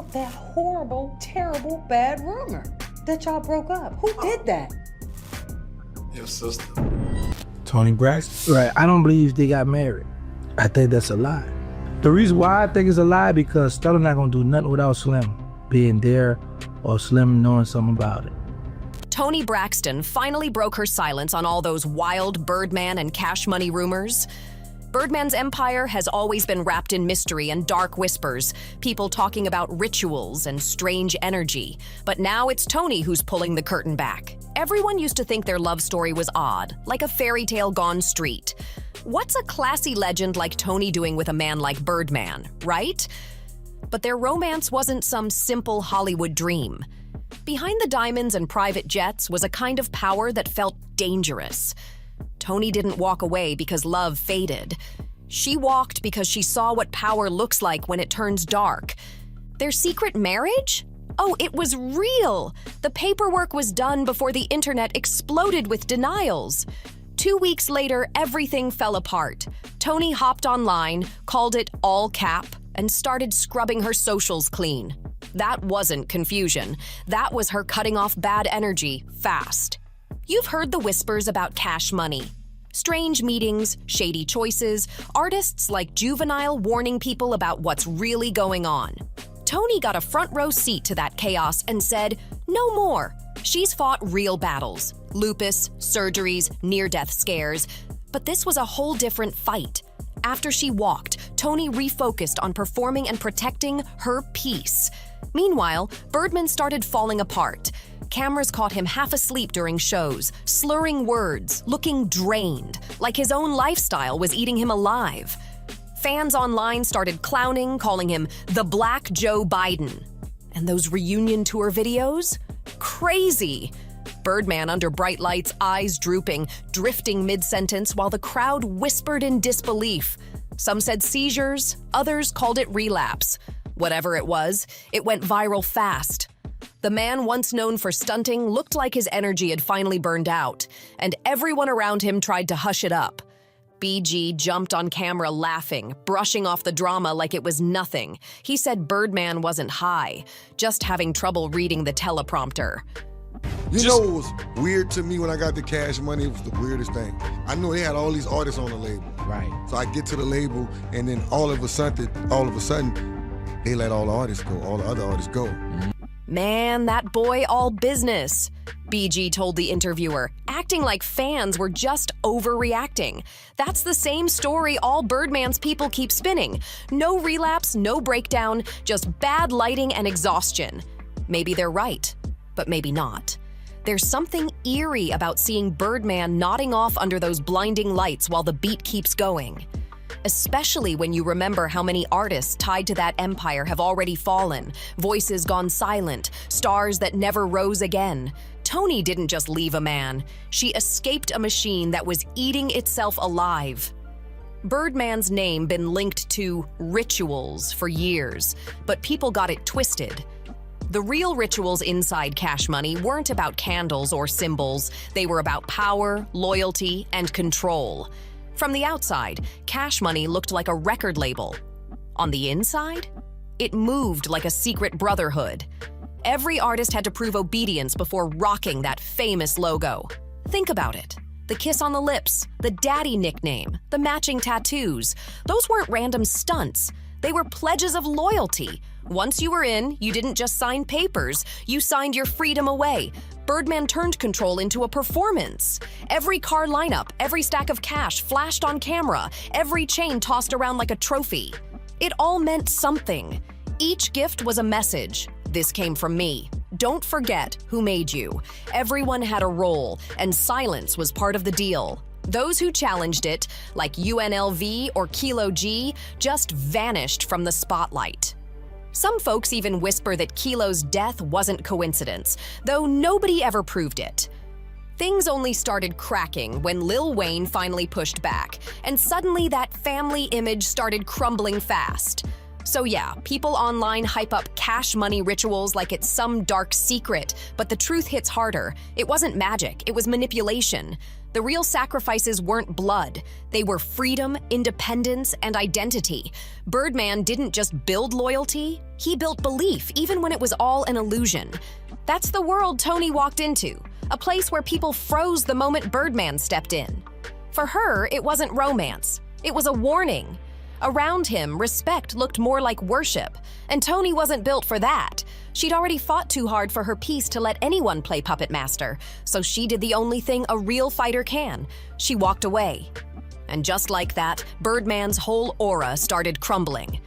about that horrible, terrible, bad rumor that y'all broke up? Who did that? Your sister. Toni Braxton? Right, I don't believe they got married. I think that's a lie. The reason why I think it's a lie because StarTea not gonna do nothing without Slim being there or Slim knowing something about it. Toni Braxton finally broke her silence on all those wild Birdman and Cash Money rumors. Birdman's empire has always been wrapped in mystery and dark whispers, people talking about rituals and strange energy. But now it's Toni who's pulling the curtain back. Everyone used to think their love story was odd, like a fairy tale gone street. What's a classy legend like Toni doing with a man like Birdman, right? But their romance wasn't some simple Hollywood dream. Behind the diamonds and private jets was a kind of power that felt dangerous. Toni didn't walk away because love faded. She walked because she saw what power looks like when it turns dark. Their secret marriage? Oh, it was real! The paperwork was done before the internet exploded with denials. 2 weeks later, everything fell apart. Toni hopped online, called it all cap, and started scrubbing her socials clean. That wasn't confusion. That was her cutting off bad energy fast. You've heard the whispers about Cash Money. Strange meetings, shady choices, artists like Juvenile warning people about what's really going on. Toni got a front row seat to that chaos and said, no more. She's fought real battles, lupus, surgeries, near-death scares, but this was a whole different fight. After she walked, Toni refocused on performing and protecting her peace. Meanwhile, Birdman started falling apart. Cameras caught him half asleep during shows, slurring words, looking drained, like his own lifestyle was eating him alive. Fans online started clowning, calling him the Black Joe Biden. And those reunion tour videos? Crazy! Birdman under bright lights, eyes drooping, drifting mid-sentence while the crowd whispered in disbelief. Some said seizures, others called it relapse. Whatever it was, it went viral fast. The man once known for stunting looked like his energy had finally burned out, and everyone around him tried to hush it up. BG jumped on camera laughing, brushing off the drama like it was nothing. He said Birdman wasn't high, just having trouble reading the teleprompter. You know what was weird to me when I got the Cash Money? It was the weirdest thing. I know they had all these artists on the label. Right. So I get to the label, and then all of a sudden, they let all the artists go, all the other artists go. Man, that boy all business, BG told the interviewer, acting like fans were just overreacting. That's the same story all Birdman's people keep spinning. No relapse, no breakdown, just bad lighting and exhaustion. Maybe they're right, but maybe not. There's something eerie about seeing Birdman nodding off under those blinding lights while the beat keeps going. Especially when you remember how many artists tied to that empire have already fallen, voices gone silent, stars that never rose again. Toni didn't just leave a man. She escaped a machine that was eating itself alive. Birdman's name been linked to rituals for years, but people got it twisted. The real rituals inside Cash Money weren't about candles or symbols. They were about power, loyalty, and control. From the outside, Cash Money looked like a record label. On the inside, it moved like a secret brotherhood. Every artist had to prove obedience before rocking that famous logo. Think about it. The kiss on the lips, the daddy nickname, the matching tattoos. Those weren't random stunts. They were pledges of loyalty. Once you were in, you didn't just sign papers, you signed your freedom away. Birdman turned control into a performance. Every car lineup, every stack of cash flashed on camera, every chain tossed around like a trophy. It all meant something. Each gift was a message. This came from me. Don't forget who made you. Everyone had a role, and silence was part of the deal. Those who challenged it, like UNLV or Kilo G, just vanished from the spotlight. Some folks even whisper that Kilo's death wasn't coincidence, though nobody ever proved it. Things only started cracking when Lil Wayne finally pushed back, and suddenly that family image started crumbling fast. So yeah, people online hype up cash money rituals like it's some dark secret, but the truth hits harder. It wasn't magic, it was manipulation. The real sacrifices weren't blood. They were freedom, independence, and identity. Birdman didn't just build loyalty, he built belief, even when it was all an illusion. That's the world Toni walked into, a place where people froze the moment Birdman stepped in. For her, it wasn't romance. It was a warning. Around him, respect looked more like worship, and Toni wasn't built for that. She'd already fought too hard for her piece to let anyone play puppet master, so she did the only thing a real fighter can. She walked away. And just like that, Birdman's whole aura started crumbling.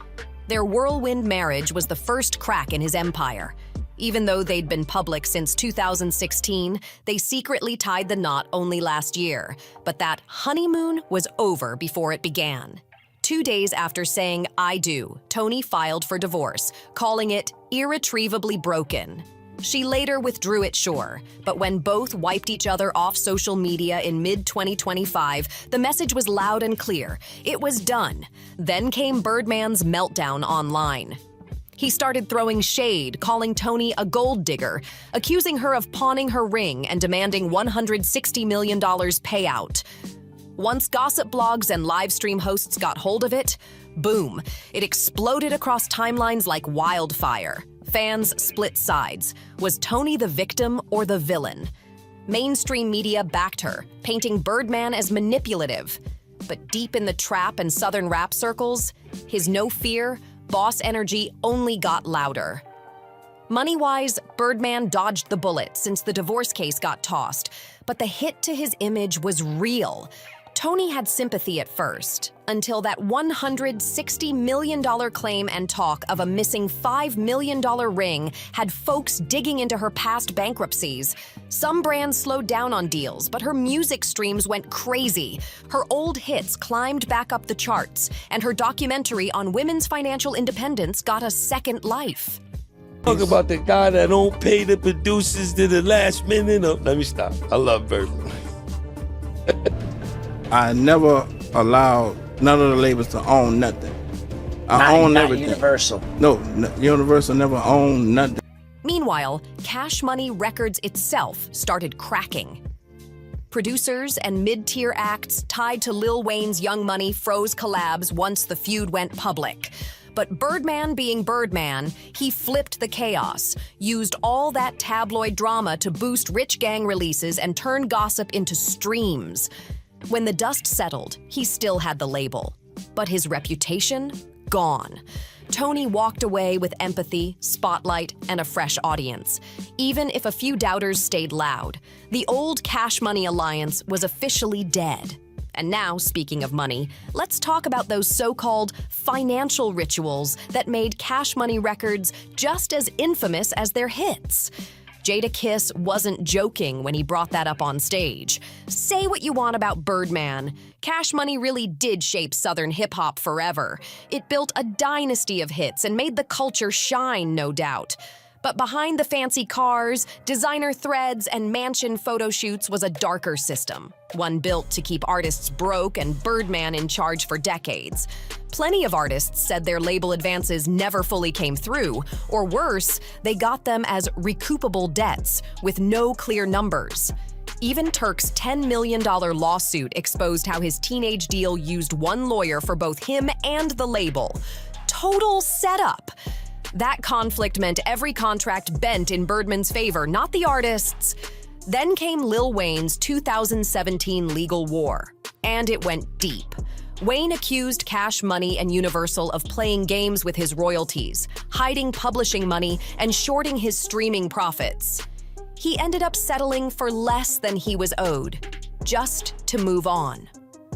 Their whirlwind marriage was the first crack in his empire. Even though they'd been public since 2016, they secretly tied the knot only last year. But that honeymoon was over before it began. 2 days after saying "I do," Toni filed for divorce, calling it irretrievably broken. She later withdrew it, sure, but when both wiped each other off social media in mid-2025, the message was loud and clear. It was done. Then came Birdman's meltdown online. He started throwing shade, calling Toni a gold digger, accusing her of pawning her ring and demanding $160 million payout. Once gossip blogs and live stream hosts got hold of it, boom, it exploded across timelines like wildfire. Fans split sides. Was Toni the victim or the villain? Mainstream media backed her, painting Birdman as manipulative. But deep in the trap and southern rap circles, his no fear, boss energy only got louder. Money-wise, Birdman dodged the bullet since the divorce case got tossed, but the hit to his image was real. Toni had sympathy at first, until that $160 million claim and talk of a missing $5 million ring had folks digging into her past bankruptcies. Some brands slowed down on deals, but her music streams went crazy. Her old hits climbed back up the charts, and her documentary on women's financial independence got a second life. Talk about the guy that don't pay the producers to the last minute. Oh, let me stop. I love Birdman. I never allowed none of the labels to own nothing. I own everything. Universal. No, Universal never owned nothing. Meanwhile, Cash Money Records itself started cracking. Producers and mid-tier acts tied to Lil Wayne's Young Money froze collabs once the feud went public. But Birdman being Birdman, he flipped the chaos, used all that tabloid drama to boost rich gang releases and turn gossip into streams. When the dust settled, he still had the label. But his reputation? Gone. Toni walked away with empathy, spotlight, and a fresh audience. Even if a few doubters stayed loud, the old Cash Money alliance was officially dead. And now, speaking of money, let's talk about those so-called financial rituals that made Cash Money Records just as infamous as their hits. Jadakiss wasn't joking when he brought that up on stage. Say what you want about Birdman. Cash Money really did shape Southern hip-hop forever. It built a dynasty of hits and made the culture shine, no doubt. But behind the fancy cars, designer threads, and mansion photo shoots was a darker system, one built to keep artists broke and Birdman in charge for decades. Plenty of artists said their label advances never fully came through, or worse, they got them as recoupable debts with no clear numbers. Even Turk's $10 million lawsuit exposed how his teenage deal used one lawyer for both him and the label. Total setup. That conflict meant every contract bent in Birdman's favor, not the artists. Then came Lil Wayne's 2017 legal war, and it went deep. Wayne accused Cash Money and Universal of playing games with his royalties, hiding publishing money, and shorting his streaming profits. He ended up settling for less than he was owed, just to move on.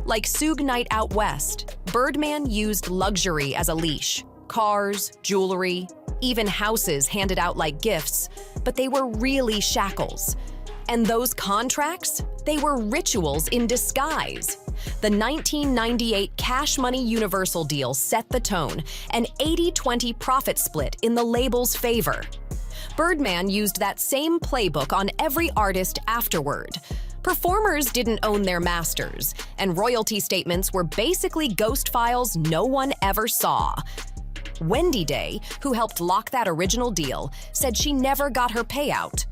Like Suge Knight out west, Birdman used luxury as a leash. Cars, jewelry, even houses handed out like gifts, but they were really shackles. And those contracts? They were rituals in disguise. The 1998 Cash Money Universal deal set the tone, an 80-20 profit split in the label's favor. Birdman used that same playbook on every artist afterward. Performers didn't own their masters, and royalty statements were basically ghost files no one ever saw. Wendy Day, who helped lock that original deal, said she never got her payout.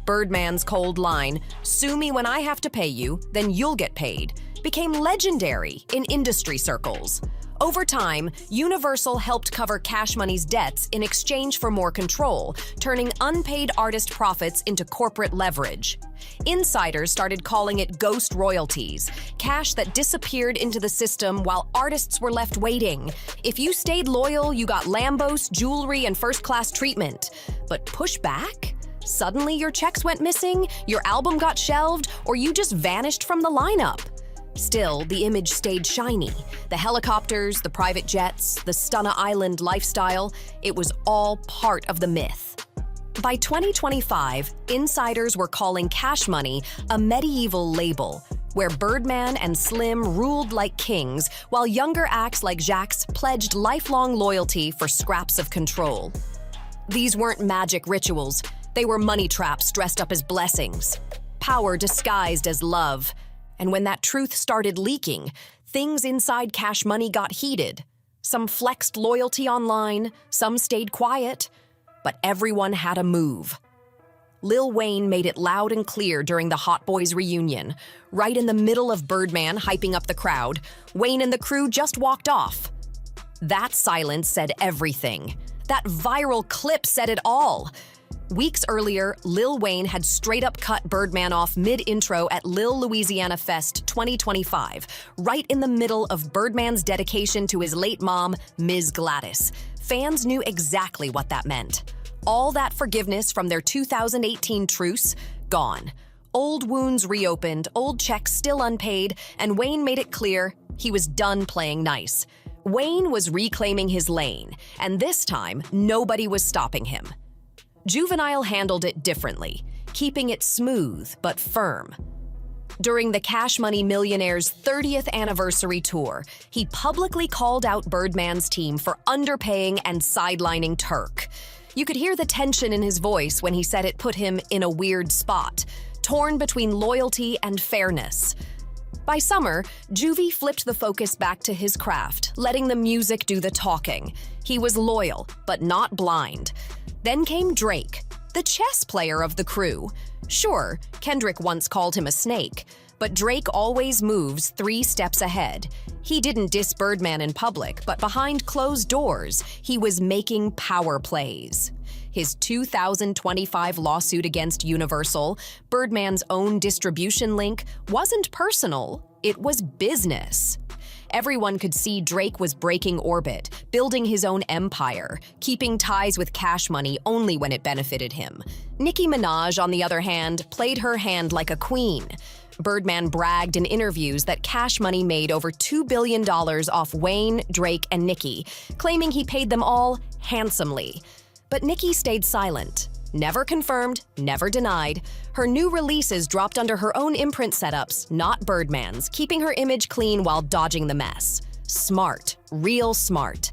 Birdman's cold line, "Sue me when I have to pay you, then you'll get paid," became legendary in industry circles. Over time, Universal helped cover Cash Money's debts in exchange for more control, turning unpaid artist profits into corporate leverage. Insiders started calling it ghost royalties, cash that disappeared into the system while artists were left waiting. If you stayed loyal, you got Lambos, jewelry, and first-class treatment. But push back? Suddenly your checks went missing, your album got shelved, or you just vanished from the lineup. Still, the image stayed shiny. The helicopters, the private jets, the Stunna Island lifestyle, it was all part of the myth. By 2025, insiders were calling Cash Money a medieval label, where Birdman and Slim ruled like kings, while younger acts like Jax pledged lifelong loyalty for scraps of control. These weren't magic rituals, they were money traps dressed up as blessings. Power disguised as love. And when that truth started leaking, things inside Cash Money got heated. Some flexed loyalty online, some stayed quiet, but everyone had a move. Lil Wayne made it loud and clear during the Hot Boys reunion. Right in the middle of Birdman hyping up the crowd, Wayne and the crew just walked off. That silence said everything. That viral clip said it all. Weeks earlier, Lil Wayne had straight up cut Birdman off mid-intro at Lil Louisiana Fest 2025, right in the middle of Birdman's dedication to his late mom, Ms. Gladys. Fans knew exactly what that meant. All that forgiveness from their 2018 truce, gone. Old wounds reopened, old checks still unpaid, and Wayne made it clear he was done playing nice. Wayne was reclaiming his lane, and this time, nobody was stopping him. Juvenile handled it differently, keeping it smooth but firm. During the Cash Money Millionaire's 30th anniversary tour, he publicly called out Birdman's team for underpaying and sidelining Turk. You could hear the tension in his voice when he said it put him in a weird spot, torn between loyalty and fairness. By summer, Juvie flipped the focus back to his craft, letting the music do the talking. He was loyal, but not blind. Then came Drake, the chess player of the crew. Sure, Kendrick once called him a snake, but Drake always moves 3 steps ahead. He didn't diss Birdman in public, but behind closed doors, he was making power plays. His 2025 lawsuit against Universal, Birdman's own distribution link, wasn't personal, it was business. Everyone could see Drake was breaking orbit, building his own empire, keeping ties with Cash Money only when it benefited him. Nicki Minaj, on the other hand, played her hand like a queen. Birdman bragged in interviews that Cash Money made over $2 billion off Wayne, Drake, and Nicki, claiming he paid them all handsomely. But Nicki stayed silent. Never confirmed, never denied. Her new releases dropped under her own imprint setups, not Birdman's, keeping her image clean while dodging the mess. Smart, real smart.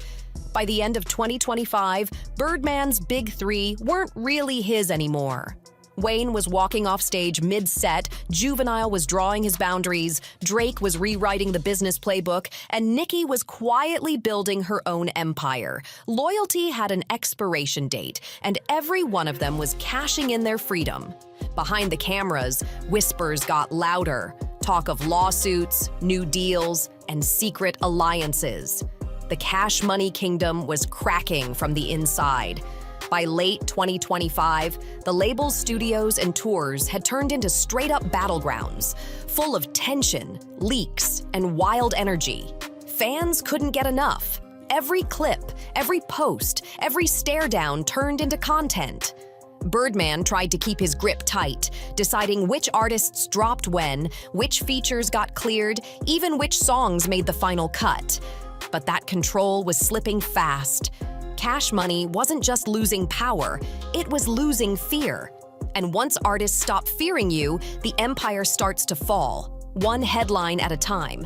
By the end of 2025, Birdman's big 3 weren't really his anymore. Wayne was walking off stage mid-set, Juvenile was drawing his boundaries, Drake was rewriting the business playbook, and Nicki was quietly building her own empire. Loyalty had an expiration date, and every one of them was cashing in their freedom. Behind the cameras, whispers got louder, talk of lawsuits, new deals, and secret alliances. The Cash Money kingdom was cracking from the inside. By late 2025, the label's studios and tours had turned into straight-up battlegrounds, full of tension, leaks, and wild energy. Fans couldn't get enough. Every clip, every post, every stare-down turned into content. Birdman tried to keep his grip tight, deciding which artists dropped when, which features got cleared, even which songs made the final cut. But that control was slipping fast. Cash Money wasn't just losing power, it was losing fear. And once artists stop fearing you, the empire starts to fall, one headline at a time.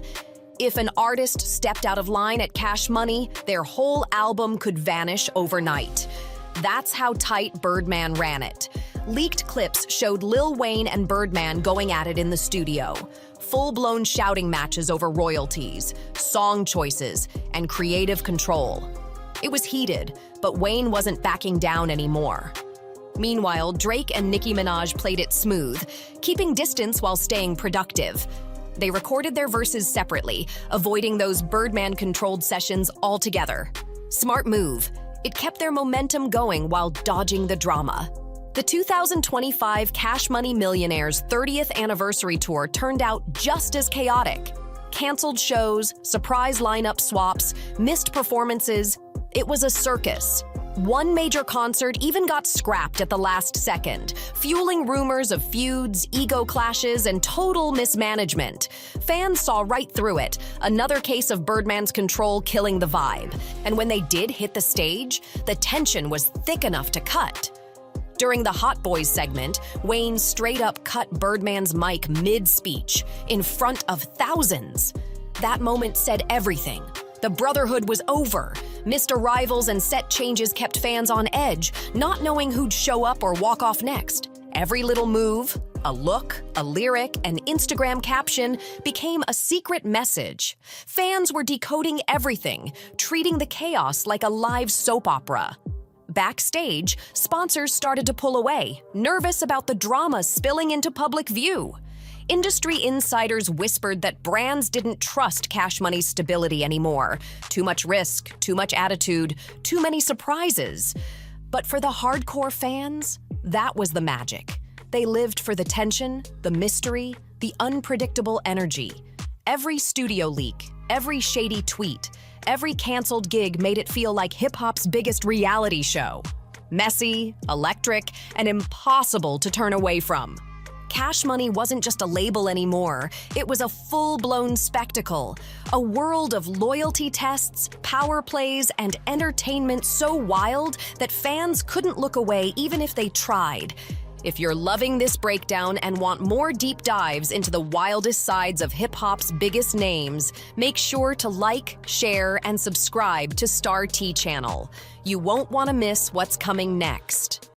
If an artist stepped out of line at Cash Money, their whole album could vanish overnight. That's how tight Birdman ran it. Leaked clips showed Lil Wayne and Birdman going at it in the studio. Full-blown shouting matches over royalties, song choices, and creative control. It was heated, but Wayne wasn't backing down anymore. Meanwhile, Drake and Nicki Minaj played it smooth, keeping distance while staying productive. They recorded their verses separately, avoiding those Birdman-controlled sessions altogether. Smart move. It kept their momentum going while dodging the drama. The 2025 Cash Money Millionaires' 30th anniversary tour turned out just as chaotic. Canceled shows, surprise lineup swaps, missed performances. It was a circus. One major concert even got scrapped at the last second, fueling rumors of feuds, ego clashes, and total mismanagement. Fans saw right through it, another case of Birdman's control killing the vibe. And when they did hit the stage, the tension was thick enough to cut. During the Hot Boys segment, Wayne straight up cut Birdman's mic mid-speech, in front of thousands. That moment said everything. The brotherhood was over. Missed arrivals and set changes kept fans on edge, not knowing who'd show up or walk off next. Every little move, a look, a lyric, an Instagram caption became a secret message. Fans were decoding everything, treating the chaos like a live soap opera. Backstage, sponsors started to pull away, nervous about the drama spilling into public view. Industry insiders whispered that brands didn't trust Cash Money's stability anymore. Too much risk, too much attitude, too many surprises. But for the hardcore fans, that was the magic. They lived for the tension, the mystery, the unpredictable energy. Every studio leak, every shady tweet, every canceled gig made it feel like hip-hop's biggest reality show. Messy, electric, and impossible to turn away from. Cash Money wasn't just a label anymore. It was a full-blown spectacle, a world of loyalty tests, power plays, and entertainment so wild that fans couldn't look away even if they tried. If you're loving this breakdown and want more deep dives into the wildest sides of hip-hop's biggest names, make sure to like, share, and subscribe to StarTea channel. You won't want to miss what's coming next.